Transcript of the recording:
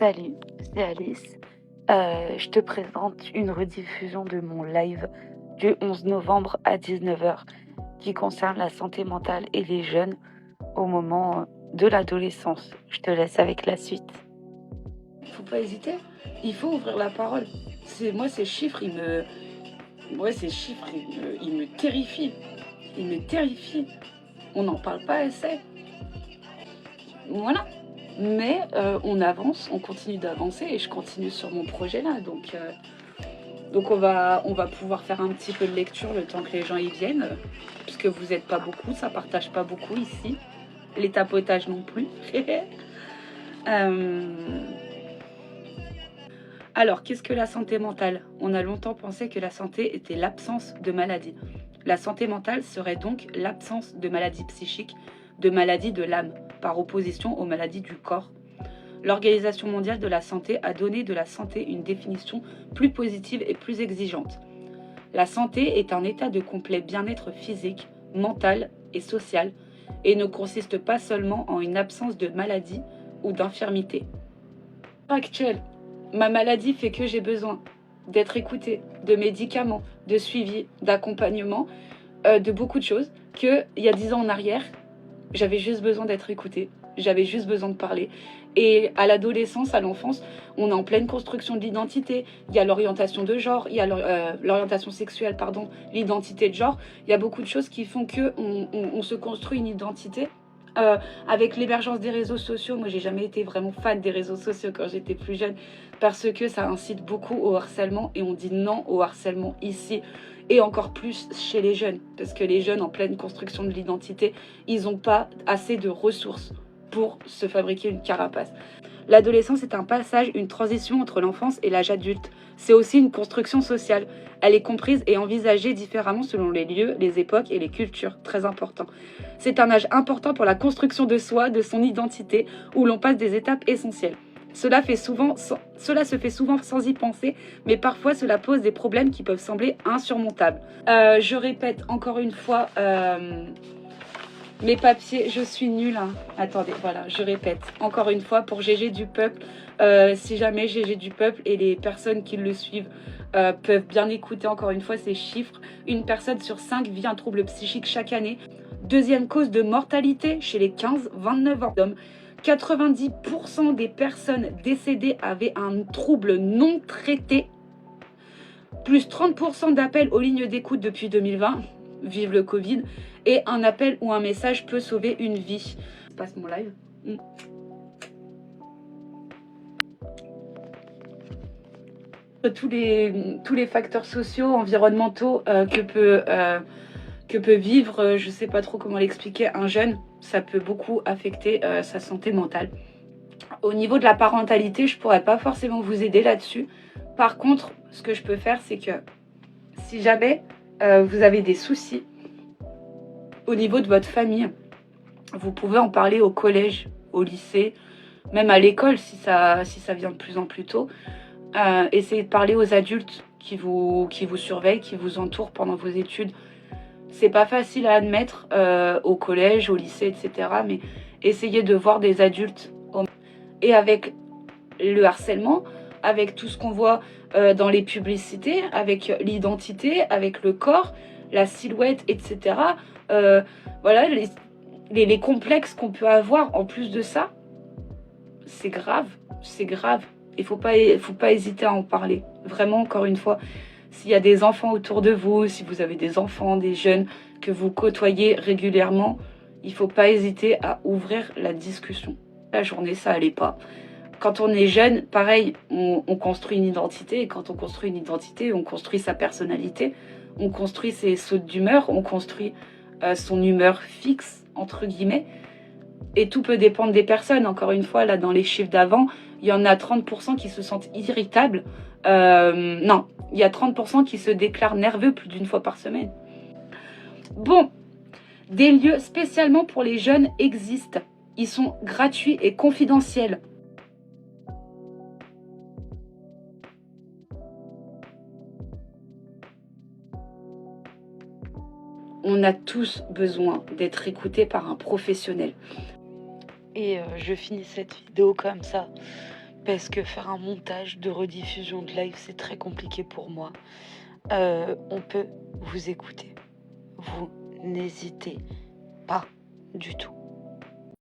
Salut, c'est Alice. Je te présente une rediffusion de mon live du 11 novembre à 19h qui concerne la santé mentale et les jeunes au moment de l'adolescence. Je te laisse avec la suite. Faut pas hésiter, il faut ouvrir la parole. Moi, ces chiffres, ils me terrifient. Ils me terrifient. On n'en parle pas assez. Voilà. Mais on avance, on continue d'avancer et je continue sur mon projet là. Donc on va pouvoir faire un petit peu de lecture le temps que les gens y viennent. Puisque vous n'êtes pas beaucoup, ça partage pas beaucoup ici. Les tapotages non plus. Alors, qu'est-ce que la santé mentale? On a longtemps pensé que la santé était l'absence de maladie. La santé mentale serait donc l'absence de maladie psychique, de maladie de l'âme, par opposition aux maladies du corps. L'Organisation mondiale de la santé a donné de la santé une définition plus positive et plus exigeante. La santé est un état de complet bien-être physique, mental et social, et ne consiste pas seulement en une absence de maladie ou d'infirmité. Actuel. Ma maladie fait que j'ai besoin d'être écoutée, de médicaments, de suivi, d'accompagnement, de beaucoup de choses, qu'il y a 10 ans en arrière, j'avais juste besoin d'être écoutée, j'avais juste besoin de parler. Et à l'adolescence, à l'enfance, on est en pleine construction de l'identité. Il y a l'orientation de genre, il y a l'orientation sexuelle, pardon, l'identité de genre. Il y a beaucoup de choses qui font qu'on se construit une identité. Avec l'émergence des réseaux sociaux, moi j'ai jamais été vraiment fan des réseaux sociaux quand j'étais plus jeune parce que ça incite beaucoup au harcèlement et on dit non au harcèlement ici et encore plus chez les jeunes parce que les jeunes en pleine construction de l'identité, ils n'ont pas assez de ressources pour se fabriquer une carapace. L'adolescence est un passage, une transition entre l'enfance et l'âge adulte. C'est aussi une construction sociale. Elle est comprise et envisagée différemment selon les lieux, les époques et les cultures. Très important. C'est un âge important pour la construction de soi, de son identité, où l'on passe des étapes essentielles. Cela se fait souvent sans y penser, mais parfois cela pose des problèmes qui peuvent sembler insurmontables. Je répète encore une fois... mes papiers, je suis nulle. Hein. Attendez, voilà, je répète. Encore une fois, pour GG du Peuple, si jamais GG du Peuple et les personnes qui le suivent peuvent bien écouter encore une fois ces chiffres. Une personne sur 5 vit un trouble psychique chaque année. Deuxième cause de mortalité chez les 15-29 ans. 90% des personnes décédées avaient un trouble non traité. Plus 30% d'appels aux lignes d'écoute depuis 2020. Vive le Covid, et un appel ou un message peut sauver une vie. Je passe mon live. Tous les facteurs sociaux, environnementaux que peut vivre, je sais pas trop comment l'expliquer, un jeune, ça peut beaucoup affecter sa santé mentale. Au niveau de la parentalité, je pourrais pas forcément vous aider là-dessus. Par contre, ce que je peux faire, c'est que si jamais vous avez des soucis au niveau de votre famille, vous pouvez en parler au collège, au lycée, même à l'école si ça vient de plus en plus tôt. Essayez de parler aux adultes qui vous surveillent, qui vous entourent pendant vos études. C'est pas facile à admettre au collège, au lycée, etc. Mais essayez de voir des adultes. Et avec le harcèlement, avec tout ce qu'on voit dans les publicités, avec l'identité, avec le corps, la silhouette, etc. Voilà, les complexes qu'on peut avoir en plus de ça, c'est grave, c'est grave. Il faut pas hésiter à en parler. Vraiment, encore une fois, s'il y a des enfants autour de vous, si vous avez des enfants, des jeunes que vous côtoyez régulièrement, il faut pas hésiter à ouvrir la discussion. La journée, ça allait pas. Quand on est jeune, pareil, on construit une identité. Et quand on construit une identité, on construit sa personnalité. On construit ses sautes d'humeur. On construit son humeur fixe, entre guillemets. Et tout peut dépendre des personnes. Encore une fois, là, dans les chiffres d'avant, il y en a 30% qui se sentent irritables. Non, il y a 30% qui se déclarent nerveux plus d'une fois par semaine. Bon, des lieux spécialement pour les jeunes existent. Ils sont gratuits et confidentiels. On a tous besoin d'être écoutés par un professionnel. Et je finis cette vidéo comme ça parce que faire un montage de rediffusion de live, c'est très compliqué pour moi. On peut vous écouter. Vous n'hésitez pas du tout.